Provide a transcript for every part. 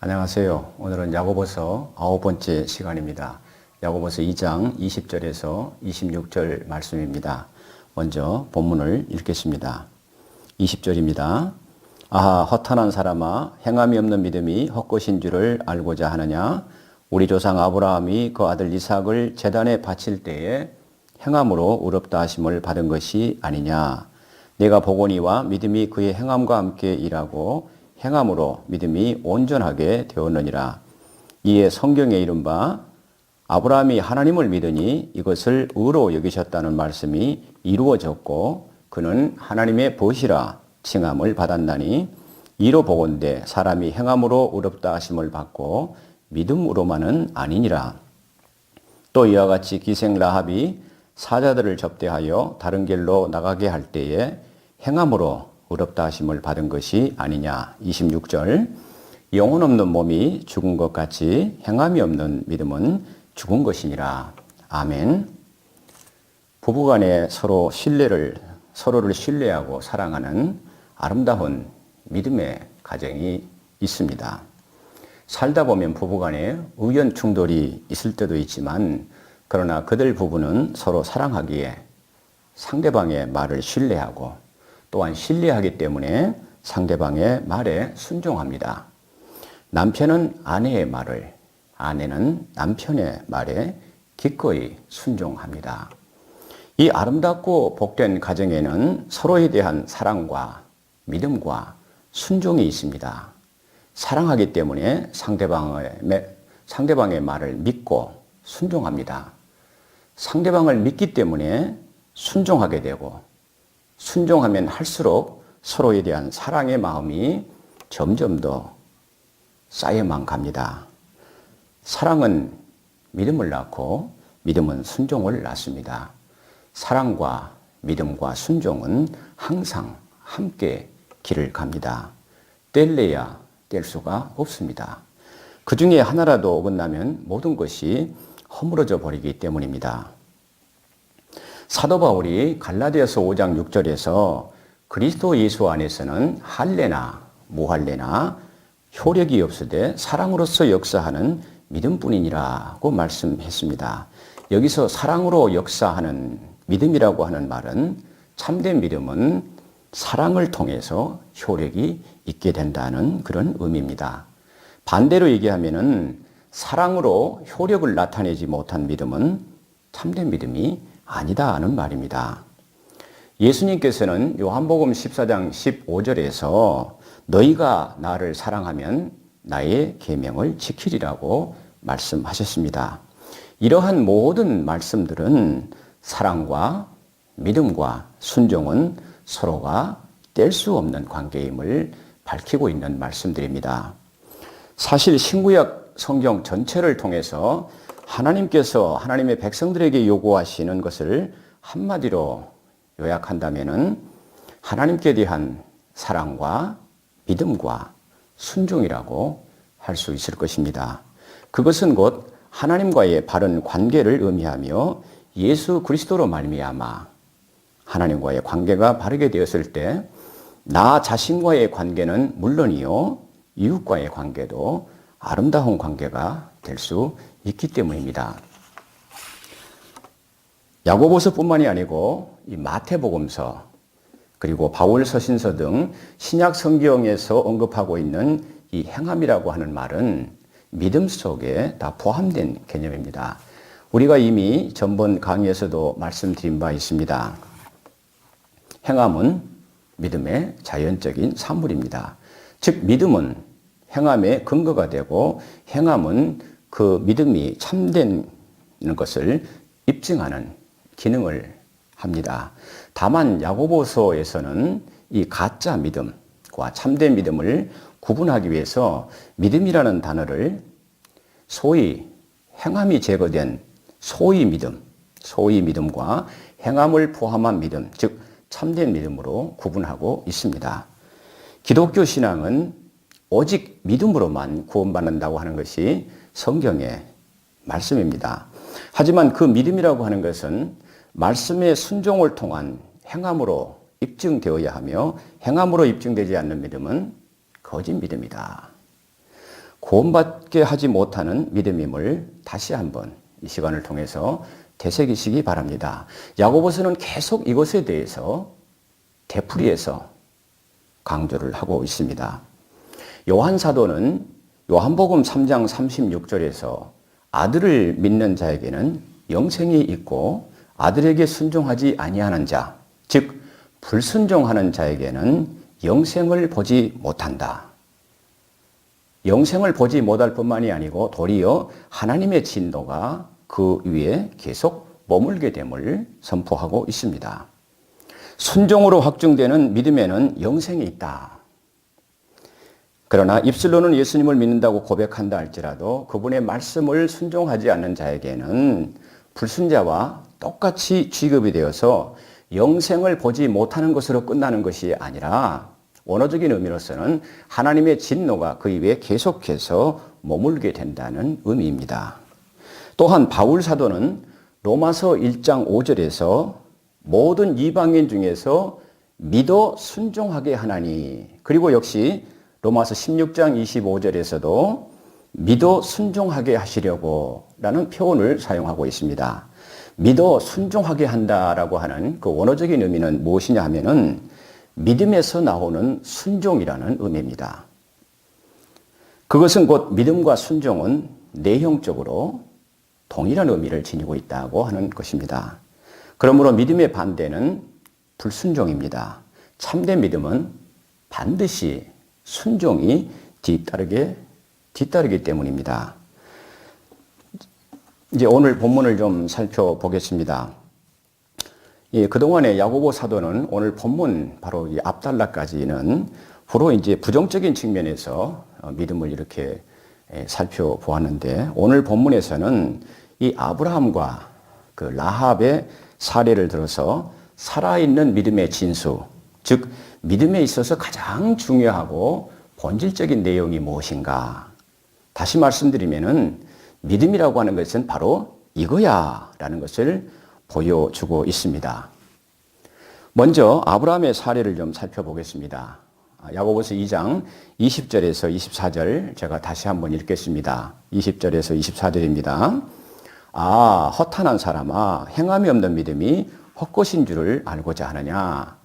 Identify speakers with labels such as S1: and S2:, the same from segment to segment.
S1: 안녕하세요. 오늘은 야고보서 9번째 시간입니다. 야고보서 2장 20절에서 26절 말씀입니다. 먼저 본문을 읽겠습니다. 20절입니다. 아하, 허탄한 사람아, 행함이 없는 믿음이 헛것인 줄을 알고자 하느냐? 우리 조상 아브라함이 그 아들 이삭을 제단에 바칠 때에 행함으로 의롭다 하심을 받은 것이 아니냐? 내가 보거니와 믿음이 그의 행함과 함께 일하고 행함으로 믿음이 온전하게 되었느니라. 이에 성경에 이른바 아브라함이 하나님을 믿으니 이것을 의로 여기셨다는 말씀이 이루어졌고 그는 하나님의 벗이라 칭함을 받았나니 이로 보건대 사람이 행함으로 의롭다 하심을 받고 믿음으로만은 아니니라. 또 이와 같이 기생 라합이 사자들을 접대하여 다른 길로 나가게 할 때에 행함으로 의롭다 하심을 받은 것이 아니냐. 26절 영혼 없는 몸이 죽은 것 같이 행함이 없는 믿음은 죽은 것이니라. 아멘. 부부간에 서로를 신뢰하고 사랑하는 아름다운 믿음의 가정이 있습니다. 살다 보면 부부간에 의견 충돌이 있을 때도 있지만 그러나 그들 부부는 서로 사랑하기에 상대방의 말을 신뢰하고 또한 신뢰하기 때문에 상대방의 말에 순종합니다. 남편은 아내의 말을, 아내는 남편의 말에 기꺼이 순종합니다. 이 아름답고 복된 가정에는 서로에 대한 사랑과 믿음과 순종이 있습니다. 사랑하기 때문에 상대방의 말을 믿고 순종합니다. 상대방을 믿기 때문에 순종하게 되고 순종하면 할수록 서로에 대한 사랑의 마음이 점점 더 쌓여만 갑니다. 사랑은 믿음을 낳고 믿음은 순종을 낳습니다. 사랑과 믿음과 순종은 항상 함께 길을 갑니다. 뗄래야 뗄 수가 없습니다. 그 중에 하나라도 어긋나면 모든 것이 허물어져 버리기 때문입니다. 사도 바울이 갈라디아서 5장 6절에서 그리스도 예수 안에서는 할례나 무할례나 효력이 없으되 사랑으로서 역사하는 믿음뿐이니라고 말씀했습니다. 여기서 사랑으로 역사하는 믿음이라고 하는 말은 참된 믿음은 사랑을 통해서 효력이 있게 된다는 그런 의미입니다. 반대로 얘기하면은 사랑으로 효력을 나타내지 못한 믿음은 참된 믿음이 아니다 하는 말입니다. 예수님께서는 요한복음 14장 15절에서 너희가 나를 사랑하면 나의 계명을 지키리라고 말씀하셨습니다. 이러한 모든 말씀들은 사랑과 믿음과 순종은 서로가 뗄 수 없는 관계임을 밝히고 있는 말씀들입니다. 사실 신구약 성경 전체를 통해서 하나님께서 하나님의 백성들에게 요구하시는 것을 한마디로 요약한다면은 하나님께 대한 사랑과 믿음과 순종이라고 할 수 있을 것입니다. 그것은 곧 하나님과의 바른 관계를 의미하며 예수 그리스도로 말미암아 하나님과의 관계가 바르게 되었을 때 나 자신과의 관계는 물론이요 이웃과의 관계도 아름다운 관계가 될 수 있기 때문입니다. 야고보서뿐만이 아니고 이 마태복음서 그리고 바울 서신서 등 신약 성경에서 언급하고 있는 이 행함이라고 하는 말은 믿음 속에 다 포함된 개념입니다. 우리가 이미 전번 강의에서도 말씀드린 바 있습니다. 행함은 믿음의 자연적인 산물입니다. 즉 믿음은 행함의 근거가 되고 행함은 그 믿음이 참된 것을 입증하는 기능을 합니다. 다만 야고보서에서는 이 가짜 믿음과 참된 믿음을 구분하기 위해서 믿음이라는 단어를 소위 행함이 제거된 소위 믿음과 행함을 포함한 믿음, 즉 참된 믿음으로 구분하고 있습니다. 기독교 신앙은 오직 믿음으로만 구원받는다고 하는 것이 성경의 말씀입니다. 하지만 그 믿음이라고 하는 것은 말씀의 순종을 통한 행함으로 입증되어야 하며 행함으로 입증되지 않는 믿음은 거짓 믿음이다. 구원받게 하지 못하는 믿음임을 다시 한번 이 시간을 통해서 되새기시기 바랍니다. 야고보서는 계속 이것에 대해서 되풀이해서 강조를 하고 있습니다. 요한 사도는 요한복음 3장 36절에서 아들을 믿는 자에게는 영생이 있고 아들에게 순종하지 아니하는 자, 즉 불순종하는 자에게는 영생을 보지 못한다. 영생을 보지 못할 뿐만이 아니고 도리어 하나님의 진노가 그 위에 계속 머물게 됨을 선포하고 있습니다. 순종으로 확증되는 믿음에는 영생이 있다. 그러나 입술로는 예수님을 믿는다고 고백한다 할지라도 그분의 말씀을 순종하지 않는 자에게는 불순자와 똑같이 취급이 되어서 영생을 보지 못하는 것으로 끝나는 것이 아니라 원어적인 의미로서는 하나님의 진노가 그 위에 계속해서 머물게 된다는 의미입니다. 또한 바울 사도는 로마서 1장 5절에서 모든 이방인 중에서 믿어 순종하게 하나니, 그리고 역시 로마서 16장 25절에서도 믿어 순종하게 하시려고 라는 표현을 사용하고 있습니다. 믿어 순종하게 한다라고 하는 그 원어적인 의미는 무엇이냐 하면은 믿음에서 나오는 순종이라는 의미입니다. 그것은 곧 믿음과 순종은 내형적으로 동일한 의미를 지니고 있다고 하는 것입니다. 그러므로 믿음의 반대는 불순종입니다. 참된 믿음은 반드시 순종이 뒤따르기 때문입니다. 이제 오늘 본문을 좀 살펴보겠습니다. 그동안에 야고보 사도는 오늘 본문 바로 이 앞달락까지는 주로 이제 부정적인 측면에서 믿음을 이렇게 살펴보았는데, 오늘 본문에서는 이 아브라함과 그 라합의 사례를 들어서 살아있는 믿음의 진수, 즉 믿음에 있어서 가장 중요하고 본질적인 내용이 무엇인가. 다시 말씀드리면은 믿음이라고 하는 것은 바로 이거야 라는 것을 보여주고 있습니다. 먼저 아브라함의 사례를 좀 살펴보겠습니다. 야고보서 2장 20절에서 24절 제가 다시 한번 읽겠습니다. 20절에서 24절입니다. 허탄한 사람아, 행함이 없는 믿음이 헛것인 줄을 알고자 하느냐.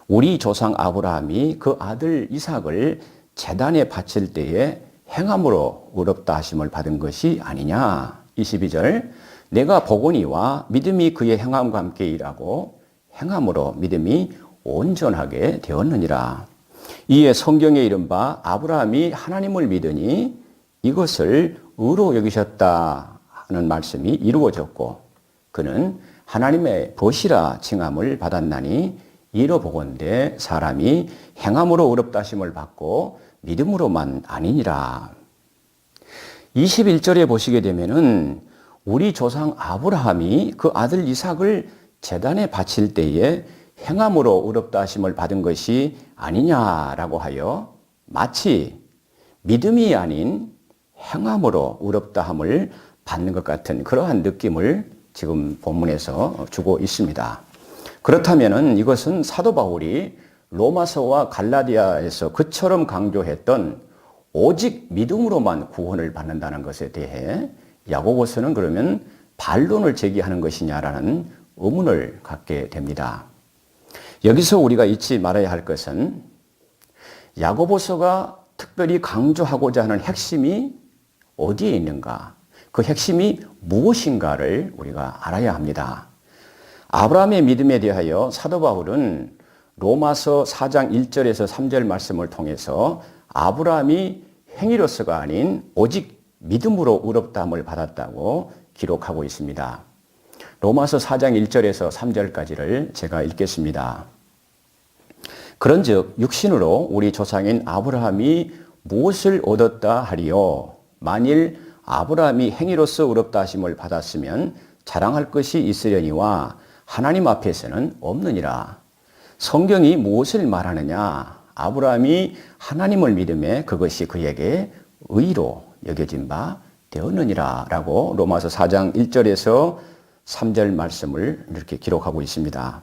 S1: 우리 조상 아브라함이 그 아들 이삭을 제단에 바칠 때에 행함으로 의롭다 하심을 받은 것이 아니냐. 22절, 내가 보거니와 믿음이 그의 행함과 함께 일하고 행함으로 믿음이 온전하게 되었느니라. 이에 성경에 이른바 아브라함이 하나님을 믿으니 이것을 의로 여기셨다 하는 말씀이 이루어졌고 그는 하나님의 벗이라 칭함을 받았나니 이로 보건대 사람이 행함으로 의롭다 하심을 받고 믿음으로만 아니니라. 21절에 보시게 되면은 우리 조상 아브라함이 그 아들 이삭을 제단에 바칠 때에 행함으로 의롭다 하심을 받은 것이 아니냐라고 하여 마치 믿음이 아닌 행함으로 의롭다 함을 받는 것 같은 그러한 느낌을 지금 본문에서 주고 있습니다. 그렇다면은 이것은 사도 바울이 로마서와 갈라디아에서 그처럼 강조했던 오직 믿음으로만 구원을 받는다는 것에 대해 야고보서는 그러면 반론을 제기하는 것이냐라는 의문을 갖게 됩니다. 여기서 우리가 잊지 말아야 할 것은 야고보서가 특별히 강조하고자 하는 핵심이 어디에 있는가, 그 핵심이 무엇인가를 우리가 알아야 합니다. 아브라함의 믿음에 대하여 사도 바울은 로마서 4장 1절에서 3절 말씀을 통해서 아브라함이 행위로서가 아닌 오직 믿음으로 의롭다함을 받았다고 기록하고 있습니다. 로마서 4장 1절에서 3절까지를 제가 읽겠습니다. 그런즉 육신으로 우리 조상인 아브라함이 무엇을 얻었다 하리요? 만일 아브라함이 행위로서 의롭다 하심을 받았으면 자랑할 것이 있으려니와 하나님 앞에서는 없느니라. 성경이 무엇을 말하느냐? 아브라함이 하나님을 믿음에 그것이 그에게 의로 여겨진 바 되었느니라 라고 로마서 4장 1절에서 3절 말씀을 이렇게 기록하고 있습니다.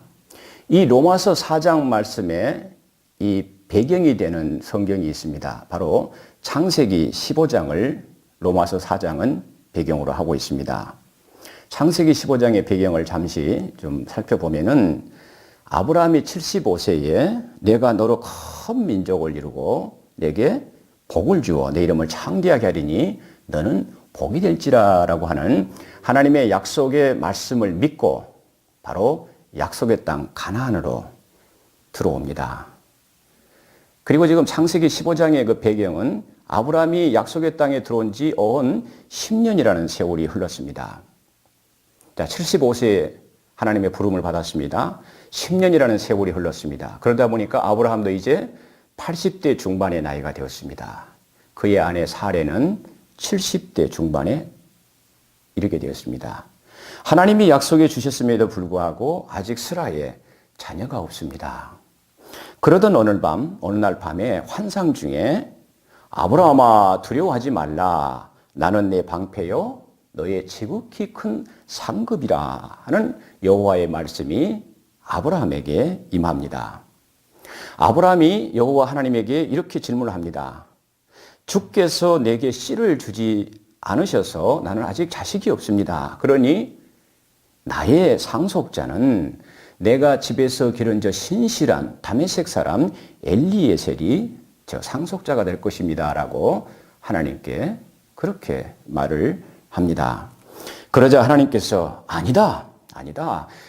S1: 이 로마서 4장 말씀에 이 배경이 되는 성경이 있습니다. 바로 창세기 15장을 로마서 4장은 배경으로 하고 있습니다. 창세기 15장의 배경을 잠시 좀 살펴보면은 아브라함이 75세에 내가 너로 큰 민족을 이루고 내게 복을 주어 내 이름을 창대하게 하리니 너는 복이 될지라라고 하는 하나님의 약속의 말씀을 믿고 바로 약속의 땅 가나안으로 들어옵니다. 그리고 지금 창세기 15장의 그 배경은 아브라함이 약속의 땅에 들어온 지 어언 10년이라는 세월이 흘렀습니다. 자, 75세에 하나님의 부름을 받았습니다. 10년이라는 세월이 흘렀습니다. 그러다 보니까 아브라함도 이제 80대 중반의 나이가 되었습니다. 그의 아내 사레는 70대 중반에 이르게 되었습니다. 하나님이 약속해 주셨음에도 불구하고 아직 스라에 자녀가 없습니다. 그러던 어느 날 밤에 환상 중에 아브라함아 두려워하지 말라. 나는 내 방패요 너의 지극히 큰 상급이라 하는 여호와의 말씀이 아브라함에게 임합니다. 아브라함이 여호와 하나님에게 이렇게 질문을 합니다. 주께서 내게 씨를 주지 않으셔서 나는 아직 자식이 없습니다. 그러니 나의 상속자는 내가 집에서 기른 저 신실한 다메섹 사람 엘리에셀이 저 상속자가 될 것입니다. 라고 하나님께 그렇게 말을 합니다. 그러자 하나님께서 아니다.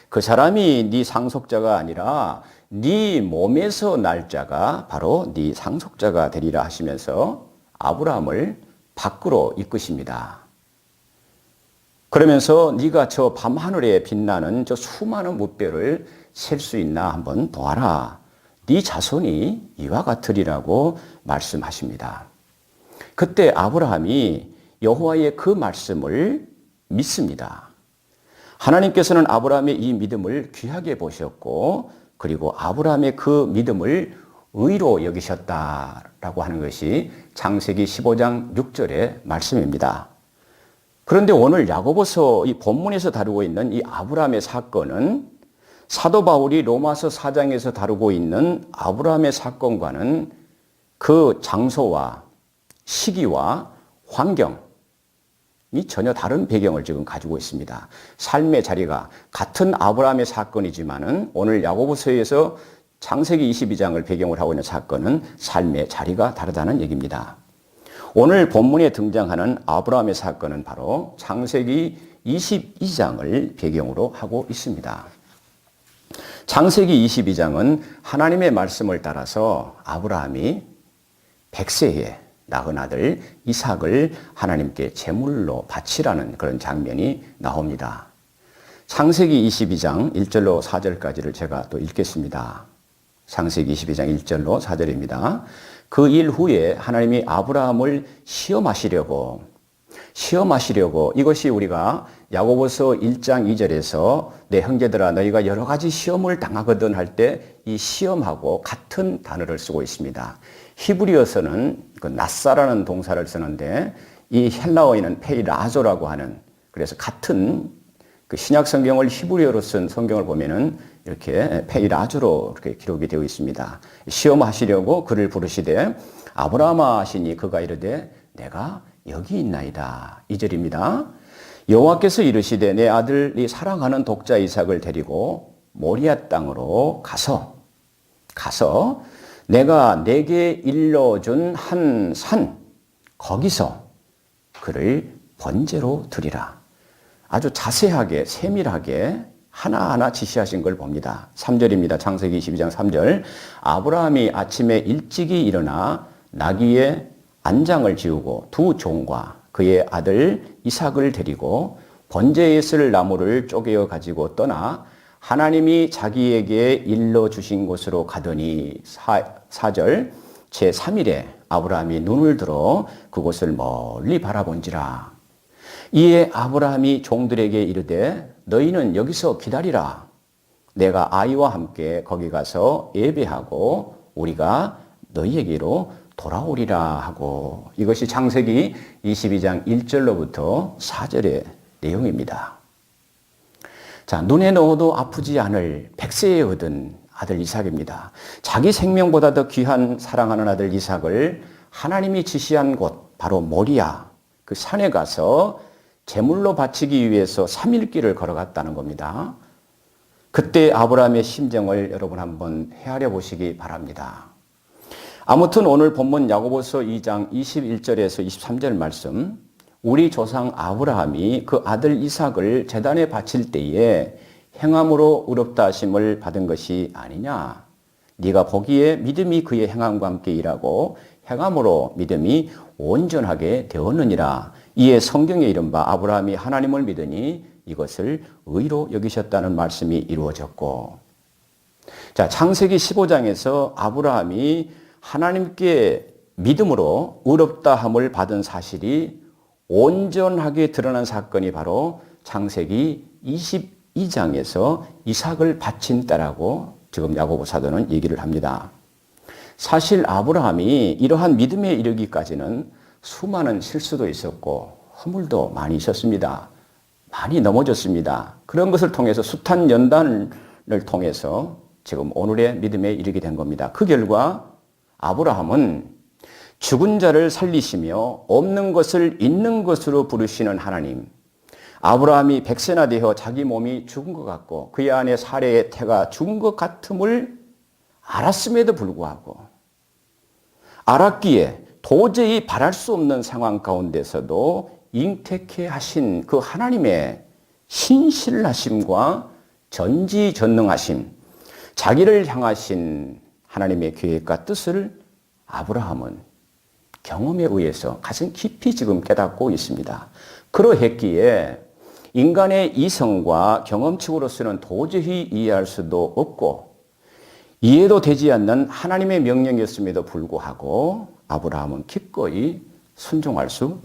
S1: 그 사람이 네 상속자가 아니라 네 몸에서 날 자가 바로 네 상속자가 되리라 하시면서 아브라함을 밖으로 이끄십니다. 그러면서 네가 저 밤하늘에 빛나는 저 수많은 무뼈를 셀 수 있나 한번 보아라. 네 자손이 이와 같으리라고 말씀하십니다. 그때 아브라함이 여호와의 그 말씀을 믿습니다. 하나님께서는 아브라함의 이 믿음을 귀하게 보셨고 그리고 아브라함의 그 믿음을 의로 여기셨다라고 하는 것이 창세기 15장 6절의 말씀입니다. 그런데 오늘 야고보서 이 본문에서 다루고 있는 이 아브라함의 사건은 사도 바울이 로마서 4장에서 다루고 있는 아브라함의 사건과는 그 장소와 시기와 환경이 전혀 다른 배경을 지금 가지고 있습니다. 삶의 자리가 같은 아브라함의 사건이지만은 오늘 야고보서에서 창세기 22장을 배경으로 하고 있는 사건은 삶의 자리가 다르다는 얘기입니다. 오늘 본문에 등장하는 아브라함의 사건은 바로 창세기 22장을 배경으로 하고 있습니다. 창세기 22장은 하나님의 말씀을 따라서 아브라함이 100세에 낳은 아들 이삭을 하나님께 제물로 바치라는 그런 장면이 나옵니다. 창세기 22장 1절로 4절까지를 제가 또 읽겠습니다. 창세기 22장 1절로 4절입니다. 그 일 후에 하나님이 아브라함을 시험하시려고 이것이 우리가 야고보서 1장 2절에서 내 형제들아 너희가 여러 가지 시험을 당하거든 할 때 이 시험하고 같은 단어를 쓰고 있습니다. 히브리어서는 그 낫사라는 동사를 쓰는데 이 헬라어에는 페이라조라고 하는 그래서 같은 그 신약 성경을 히브리어로 쓴 성경을 보면은 이렇게 페이라조로 이렇게 기록이 되어 있습니다. 시험하시려고 그를 부르시되 아브라함아 하시니 그가 이르되 내가 여기 있나이다. 2절입니다. 여호와께서 이르시되 내 아들 네 사랑하는 독자 이삭을 데리고 모리아 땅으로 가서 내가 내게 일러준 한 산 거기서 그를 번제로 드리라. 아주 자세하게 세밀하게 하나하나 지시하신 걸 봅니다. 3절입니다. 창세기 22장 3절. 아브라함이 아침에 일찍이 일어나 나귀의 안장을 지우고 두 종과 그의 아들 이삭을 데리고 번제에 쓸 나무를 쪼개어 가지고 떠나 하나님이 자기에게 일러주신 곳으로 가더니 4절 제3일에 아브라함이 눈을 들어 그곳을 멀리 바라본지라. 이에 아브라함이 종들에게 이르되 너희는 여기서 기다리라. 내가 아이와 함께 거기 가서 예배하고 우리가 너희에게로 돌아오리라 하고 이것이 창세기 22장 1절로부터 4절의 내용입니다. 자, 눈에 넣어도 아프지 않을 100세에 얻은 아들 이삭입니다. 자기 생명보다 더 귀한 사랑하는 아들 이삭을 하나님이 지시한 곳 바로 모리아 그 산에 가서 제물로 바치기 위해서 3일 길을 걸어갔다는 겁니다. 그때 아브라함의 심정을 여러분 한번 헤아려 보시기 바랍니다. 아무튼 오늘 본문 야고보서 2장 21절에서 23절 말씀, 우리 조상 아브라함이 그 아들 이삭을 제단에 바칠 때에 행함으로 의롭다 하심을 받은 것이 아니냐. 네가 보기에 믿음이 그의 행함과 함께 일하고 행함으로 믿음이 온전하게 되었느니라. 이에 성경에 이른바 아브라함이 하나님을 믿으니 이것을 의로 여기셨다는 말씀이 이루어졌고, 자, 창세기 15장에서 아브라함이 하나님께 믿음으로 의롭다 함을 받은 사실이 온전하게 드러난 사건이 바로 창세기 22장에서 이삭을 바친 때라고 지금 야고보 사도는 얘기를 합니다. 사실 아브라함이 이러한 믿음에 이르기까지는 수많은 실수도 있었고 허물도 많이 있었습니다. 많이 넘어졌습니다. 그런 것을 통해서 숱한 연단을 통해서 지금 오늘의 믿음에 이르게 된 겁니다. 그 결과 아브라함은 죽은 자를 살리시며 없는 것을 있는 것으로 부르시는 하나님, 아브라함이 100세나 되어 자기 몸이 죽은 것 같고 그의 안에 사례의 태가 죽은 것 같음을 알았음에도 불구하고, 알았기에 도저히 바랄 수 없는 상황 가운데서도 잉태케 하신 그 하나님의 신실하심과 전지전능하심, 자기를 향하신 하나님의 계획과 뜻을 아브라함은 경험에 의해서 가슴 깊이 지금 깨닫고 있습니다. 그러했기에 인간의 이성과 경험칙으로서는 도저히 이해할 수도 없고 이해도 되지 않는 하나님의 명령이었음에도 불구하고 아브라함은 기꺼이 순종할 수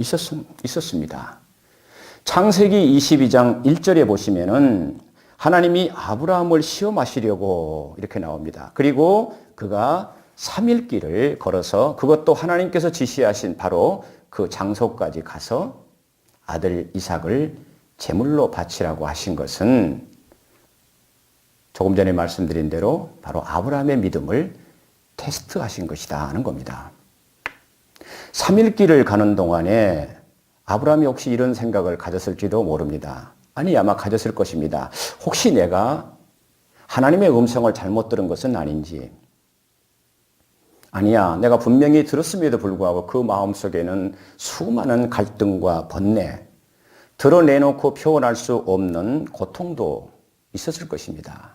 S1: 있었습니다. 창세기 22장 1절에 보시면은 하나님이 아브라함을 시험하시려고 이렇게 나옵니다. 그리고 그가 3일 길을 걸어서 그것도 하나님께서 지시하신 바로 그 장소까지 가서 아들 이삭을 제물로 바치라고 하신 것은 조금 전에 말씀드린 대로 바로 아브라함의 믿음을 테스트하신 것이다 하는 겁니다. 3일 길을 가는 동안에 아브라함이 혹시 이런 생각을 가졌을지도 모릅니다. 아니, 아마 가졌을 것입니다. 혹시 내가 하나님의 음성을 잘못 들은 것은 아닌지, 아니야, 내가 분명히 들었음에도 불구하고 그 마음속에는 수많은 갈등과 번뇌, 드러내놓고 표현할 수 없는 고통도 있었을 것입니다.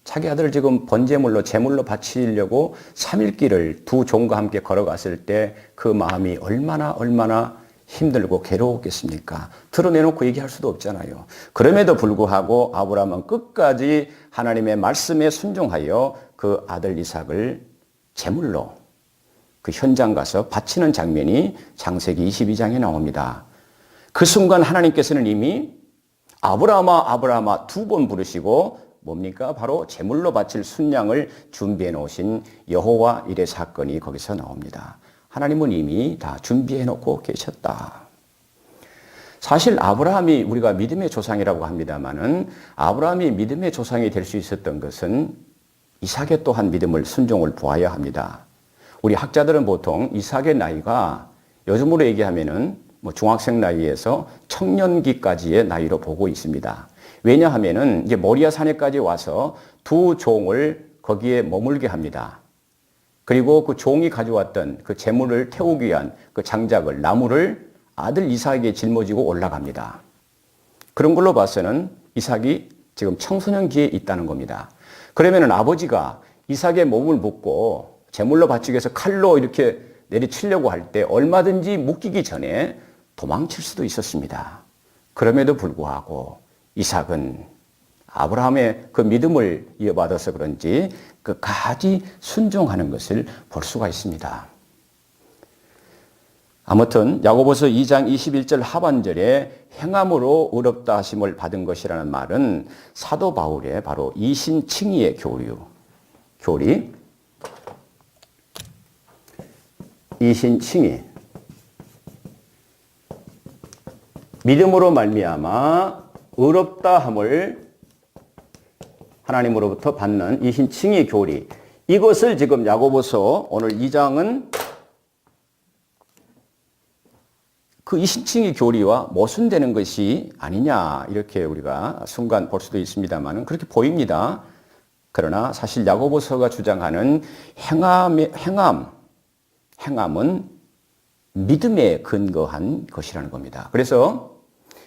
S1: 자기 아들을 지금 번제물로 제물로 바치려고 3일 길을 두 종과 함께 걸어갔을 때 그 마음이 얼마나 힘들고 괴로웠겠습니까? 드러내놓고 얘기할 수도 없잖아요. 그럼에도 불구하고 아브라함은 끝까지 하나님의 말씀에 순종하여 그 아들 이삭을 제물로 그 현장 가서 바치는 장면이 창세기 22장에 나옵니다. 그 순간 하나님께서는 이미 아브라함아 아브라함아 2번 부르시고 뭡니까? 바로 제물로 바칠 순양을 준비해 놓으신 여호와 일의 사건이 거기서 나옵니다. 하나님은 이미 다 준비해 놓고 계셨다. 사실 아브라함이 우리가 믿음의 조상이라고 합니다마는 아브라함이 믿음의 조상이 될 수 있었던 것은 이삭의 또한 믿음을 순종을 보아야 합니다. 우리 학자들은 보통 이삭의 나이가 요즘으로 얘기하면은 중학생 나이에서 청년기까지의 나이로 보고 있습니다. 왜냐하면은 이제 모리아 산에까지 와서 두 종을 거기에 머물게 합니다. 그리고 그 종이 가져왔던 그 제물을 태우기 위한 그 장작을, 나무를 아들 이삭에게 짊어지고 올라갑니다. 그런 걸로 봐서는 이삭이 지금 청소년기에 있다는 겁니다. 그러면은 아버지가 이삭의 몸을 묶고 제물로 바치기 위해서 칼로 이렇게 내리치려고 할 때 얼마든지 묶이기 전에 도망칠 수도 있었습니다. 그럼에도 불구하고 이삭은 아브라함의 그 믿음을 이어받아서 그런지 끝까지 순종하는 것을 볼 수가 있습니다. 아무튼 야고보서 2장 21절 하반절에 행함으로 의롭다 하심을 받은 것이라는 말은 사도 바울의 바로 이신칭의의 교리, 이신칭의, 믿음으로 말미암아 의롭다 함을 하나님으로부터 받는 이신칭의 교리, 이것을 지금 야고보서 오늘 2장은 그 이신칭의 교리와 모순되는 것이 아니냐 이렇게 우리가 순간 볼 수도 있습니다만 그렇게 보입니다. 그러나 사실 야고보서가 주장하는 행함은 믿음에 근거한 것이라는 겁니다. 그래서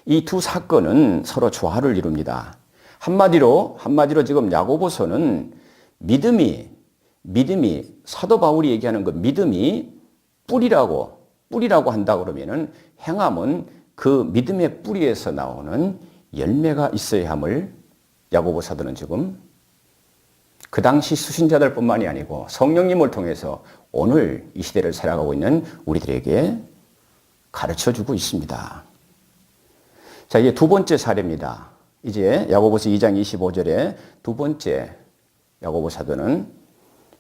S1: 이 두 사건은 서로 조화를 이룹니다. 한마디로 지금 야고보서는 믿음이 사도 바울이 얘기하는 그 믿음이 뿌리라고 한다 그러면은 행함은 그 믿음의 뿌리에서 나오는 열매가 있어야 함을 야고보 사도는 지금 그 당시 수신자들뿐만이 아니고 성령님을 통해서 오늘 이 시대를 살아가고 있는 우리들에게 가르쳐주고 있습니다. 자, 이게 두 번째 사례입니다. 이제 야고보서 2장 25절에 두 번째 야고보 사도는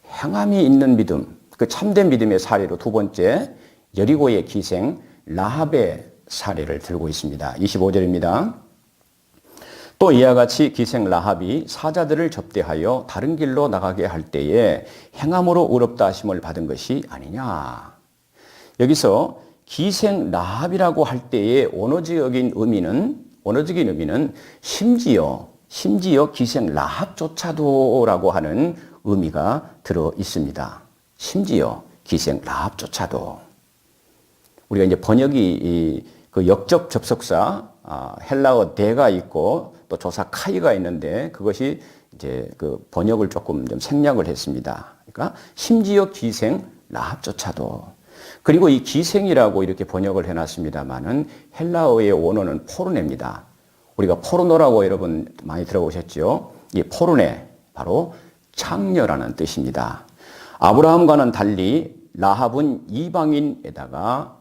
S1: 행함이 있는 믿음, 그 참된 믿음의 사례로 두 번째 여리고의 기생 라합의 사례를 들고 있습니다. 25절입니다. 또 이와 같이 기생 라합이 사자들을 접대하여 다른 길로 나가게 할 때에 행함으로 의롭다 하심을 받은 것이 아니냐. 여기서 기생 라합이라고 할 때의 언어적인 의미는 심지어 기생 라합조차도라고 하는 의미가 들어 있습니다. 심지어 기생 라합조차도. 우리가 이제 번역이 그 역접 접속사 헬라어 대가 있고 또 조사 카이가 있는데 그것이 이제 그 번역을 조금 좀 생략을 했습니다. 그러니까 심지어 기생 라합조차도. 그리고 이 기생이라고 이렇게 번역을 해놨습니다만은 헬라어의 원어는 포르네입니다. 우리가 포르노라고 여러분 많이 들어보셨죠? 이 포르네 바로 창녀라는 뜻입니다. 아브라함과는 달리 라합은 이방인에다가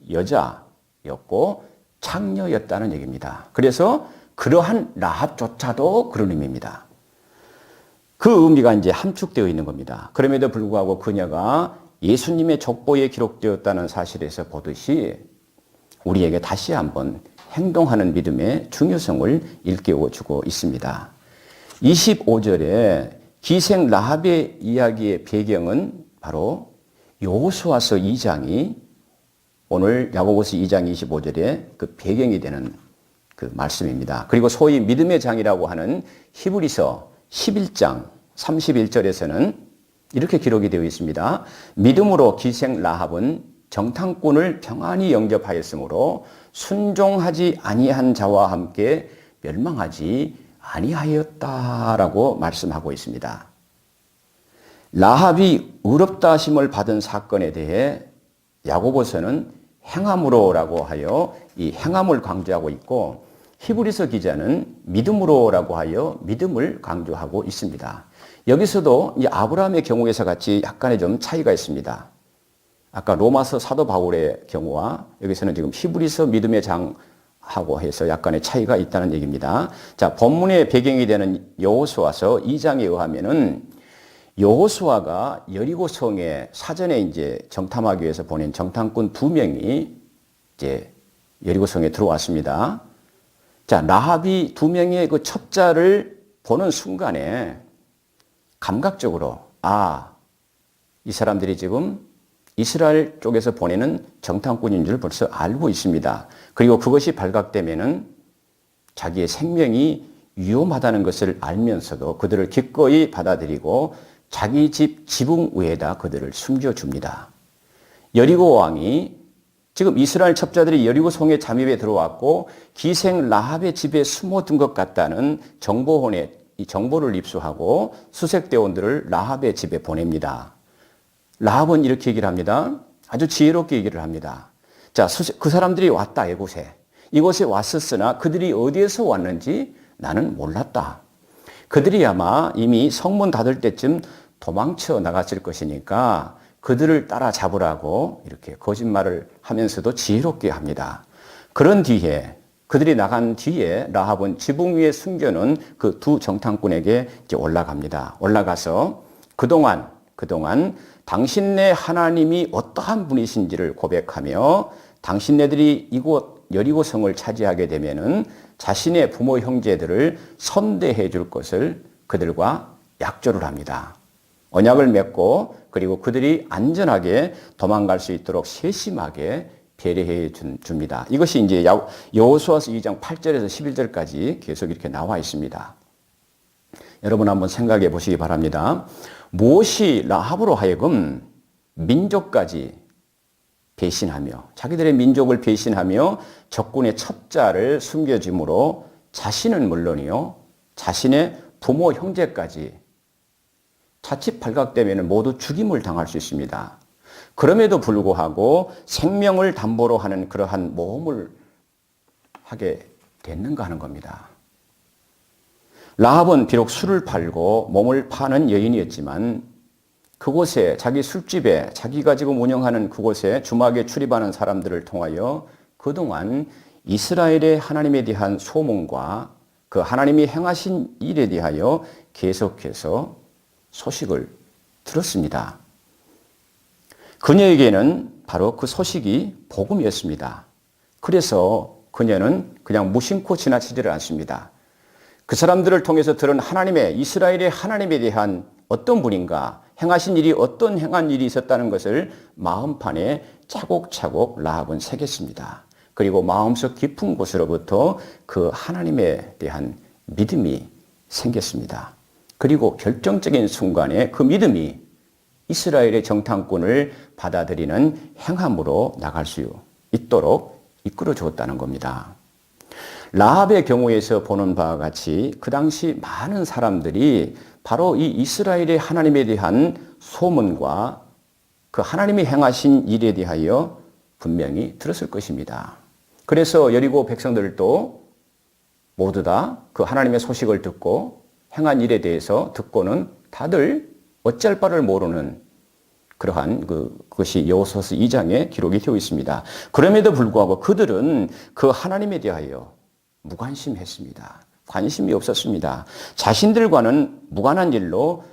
S1: 여자였고 창녀였다는 얘기입니다. 그래서 그러한 라합조차도 그런 의미입니다. 그 의미가 이제 함축되어 있는 겁니다. 그럼에도 불구하고 그녀가 예수님의 족보에 기록되었다는 사실에서 보듯이 우리에게 다시 한번 행동하는 믿음의 중요성을 일깨워주고 있습니다. 25절에 기생 라합의 이야기의 배경은 바로 여호수아서 2장이 오늘 야고보서 2장 25절에 그 배경이 되는 그 말씀입니다. 그리고 소위 믿음의 장이라고 하는 히브리서 11장 31절에서는 이렇게 기록이 되어 있습니다. 믿음으로 기생 라합은 정탐꾼을 평안히 영접하였으므로 순종하지 아니한 자와 함께 멸망하지 아니하였다라고 말씀하고 있습니다. 라합이 의롭다 하심을 받은 사건에 대해 야고보서는 행함으로라고 하여 이 행함을 강조하고 있고 히브리서 기자는 믿음으로라고 하여 믿음을 강조하고 있습니다. 여기서도 이 아브라함의 경우에서 같이 약간의 좀 차이가 있습니다. 아까 로마서 사도 바울의 경우와 여기서는 지금 히브리서 믿음의 장하고 해서 약간의 차이가 있다는 얘기입니다. 자, 본문의 배경이 되는 여호수아서 2장에 의하면은 여호수아가 여리고성에 사전에 이제 정탐하기 위해서 보낸 정탐꾼 2명이 이제 여리고성에 들어왔습니다. 자, 라합이 2명의 그 첩자를 보는 순간에 감각적으로 이 사람들이 지금 이스라엘 쪽에서 보내는 정탐꾼인 줄 벌써 알고 있습니다. 그리고 그것이 발각되면은 자기의 생명이 위험하다는 것을 알면서도 그들을 기꺼이 받아들이고 자기 집 지붕 위에다 그들을 숨겨줍니다. 여리고 왕이 지금 이스라엘 첩자들이 여리고 성에 잠입해 들어왔고 기생 라합의 집에 숨어든 것 같다는 정보원에 이 정보를 입수하고 수색대원들을 라합의 집에 보냅니다. 라합은 이렇게 얘기를 합니다. 아주 지혜롭게 얘기를 합니다. 자, 그 사람들이 왔다, 이곳에 왔었으나 그들이 어디에서 왔는지 나는 몰랐다. 그들이 아마 이미 성문 닫을 때쯤 도망쳐 나갔을 것이니까 그들을 따라잡으라고 이렇게 거짓말을 하면서도 지혜롭게 합니다. 그런 뒤에 그들이 나간 뒤에 라합은 지붕 위에 숨겨놓은 그 두 정탐꾼에게 이제 올라갑니다. 올라가서 그동안 당신네 하나님이 어떠한 분이신지를 고백하며 당신네들이 이곳 여리고성을 차지하게 되면은 자신의 부모 형제들을 선대해 줄 것을 그들과 약조를 합니다. 언약을 맺고 그리고 그들이 안전하게 도망갈 수 있도록 세심하게 배려해 줍니다. 이것이 이제 여호수아서 2장 8절에서 11절까지 계속 이렇게 나와 있습니다. 여러분 한번 생각해 보시기 바랍니다. 무엇이 라합으로 하여금 민족까지 배신하며 자기들의 민족을 배신하며 적군의 첩자를 숨겨줌으로 자신은 물론이요 자신의 부모 형제까지 자칫 발각되면 모두 죽임을 당할 수 있습니다. 그럼에도 불구하고 생명을 담보로 하는 그러한 모험을 하게 됐는가 하는 겁니다. 라합은 비록 술을 팔고 몸을 파는 여인이었지만 그곳에 자기 술집에 자기가 지금 운영하는 그곳에 주막에 출입하는 사람들을 통하여 그동안 이스라엘의 하나님에 대한 소문과 그 하나님이 행하신 일에 대하여 계속해서 소식을 들었습니다. 그녀에게는 바로 그 소식이 복음이었습니다. 그래서 그녀는 그냥 무심코 지나치지를 않습니다. 그 사람들을 통해서 들은 하나님의 이스라엘의 하나님에 대한 어떤 분인가 행하신 일이 어떤 행한 일이 있었다는 것을 마음판에 차곡차곡 라합은 새겼습니다. 그리고 마음속 깊은 곳으로부터 그 하나님에 대한 믿음이 생겼습니다. 그리고 결정적인 순간에 그 믿음이 이스라엘의 정탐꾼을 받아들이는 행함으로 나갈 수 있도록 이끌어 주었다는 겁니다. 라합의 경우에서 보는 바와 같이 그 당시 많은 사람들이 바로 이 이스라엘의 하나님에 대한 소문과 그 하나님이 행하신 일에 대하여 분명히 들었을 것입니다. 그래서 여리고 백성들도 모두 다 그 하나님의 소식을 듣고 행한 일에 대해서 듣고는 다들 어찌할 바를 모르는 그러한 그것이 여호수아서 2장에 기록이 되어 있습니다. 그럼에도 불구하고 그들은 그 하나님에 대하여 무관심했습니다. 관심이 없었습니다. 자신들과는 무관한 일로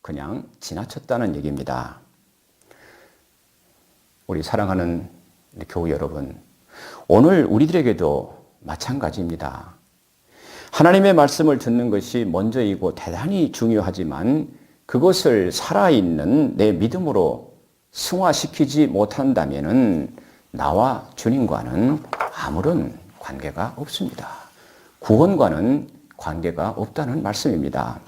S1: 그냥 지나쳤다는 얘기입니다. 우리 사랑하는 교우 여러분, 오늘 우리들에게도 마찬가지입니다. 하나님의 말씀을 듣는 것이 먼저이고 대단히 중요하지만 그것을 살아있는 내 믿음으로 승화시키지 못한다면 나와 주님과는 아무런 관계가 없습니다. 구원과는 관계가 없다는 말씀입니다.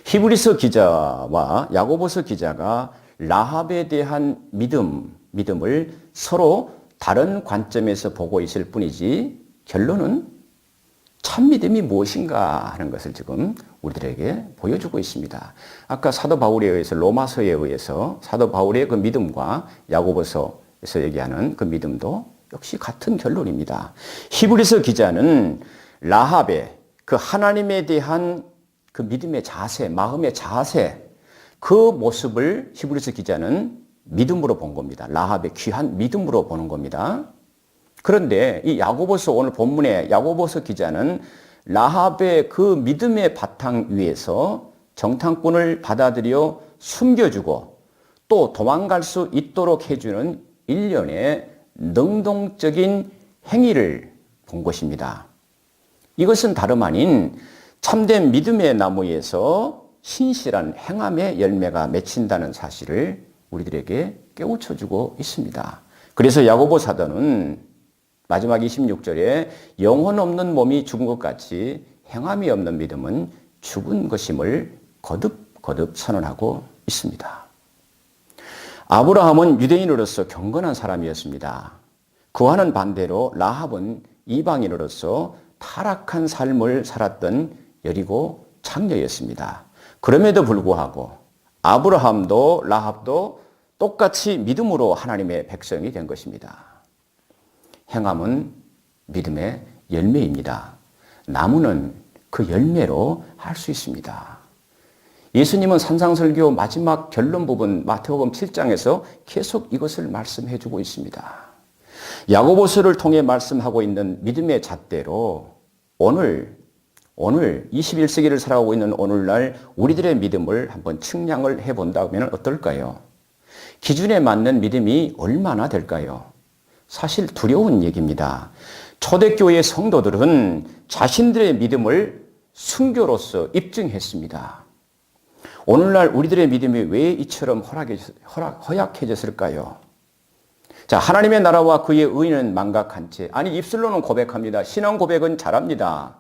S1: 히브리서 기자와 야고보서 기자가 라합에 대한 믿음을 서로 다른 관점에서 보고 있을 뿐이지 결론은 참 믿음이 무엇인가 하는 것을 지금 우리들에게 보여주고 있습니다. 아까 사도 바울에 의해서 로마서에 의해서 사도 바울의 그 믿음과 야고보서에서 얘기하는 그 믿음도 역시 같은 결론입니다. 히브리서 기자는 라합의 그 하나님에 대한 그 믿음의 자세, 마음의 자세, 그 모습을 히브리서 기자는 믿음으로 본 겁니다. 라합의 귀한 믿음으로 보는 겁니다. 그런데 이 야고보서 오늘 본문의 야고보서 기자는 라합의 그 믿음의 바탕 위에서 정탐꾼을 받아들여 숨겨주고 또 도망갈 수 있도록 해주는 일련의 능동적인 행위를 본 것입니다. 이것은 다름 아닌 참된 믿음의 나무에서 신실한 행함의 열매가 맺힌다는 사실을 우리들에게 깨우쳐주고 있습니다. 그래서 야고보 사도는 마지막 26절에 영혼 없는 몸이 죽은 것 같이 행함이 없는 믿음은 죽은 것임을 거듭 선언하고 있습니다. 아브라함은 유대인으로서 경건한 사람이었습니다. 그와는 반대로 라합은 이방인으로서 타락한 삶을 살았던 여리고 장녀였습니다. 그럼에도 불구하고 아브라함도 라합도 똑같이 믿음으로 하나님의 백성이 된 것입니다. 행함은 믿음의 열매입니다. 나무는 그 열매로 할 수 있습니다. 예수님은 산상설교 마지막 결론 부분 마태복음 7장에서 계속 이것을 말씀해 주고 있습니다. 야고보서를 통해 말씀하고 있는 믿음의 잣대로 오늘 21세기를 살아가고 있는 오늘날 우리들의 믿음을 한번 측량을 해본다면 어떨까요? 기준에 맞는 믿음이 얼마나 될까요? 사실 두려운 얘기입니다. 초대교회 성도들은 자신들의 믿음을 순교로서 입증했습니다. 오늘날 우리들의 믿음이 왜 이처럼 허약해졌을까요? 자, 하나님의 나라와 그의 의는 망각한 채, 아니 입술로는 고백합니다. 신앙 고백은 잘합니다.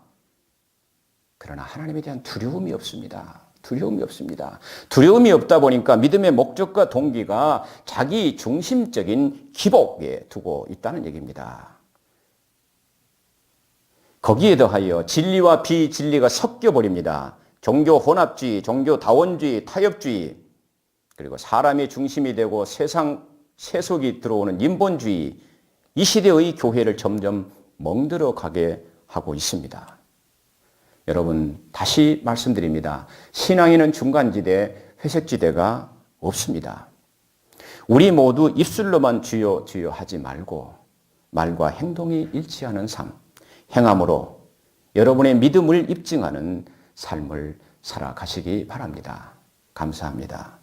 S1: 그러나 하나님에 대한 두려움이 없습니다. 두려움이 없습니다. 두려움이 없다 보니까 믿음의 목적과 동기가 자기 중심적인 기복에 두고 있다는 얘기입니다. 거기에 더하여 진리와 비진리가 섞여버립니다. 종교 혼합주의, 종교 다원주의, 타협주의, 그리고 사람의 중심이 되고 세상 세속이 들어오는 인본주의, 이 시대의 교회를 점점 멍들어 가게 하고 있습니다. 여러분, 다시 말씀드립니다. 신앙에는 중간지대, 회색지대가 없습니다. 우리 모두 입술로만 주여 주여 하지 말고 말과 행동이 일치하는 삶, 행함으로 여러분의 믿음을 입증하는 삶을 살아가시기 바랍니다. 감사합니다.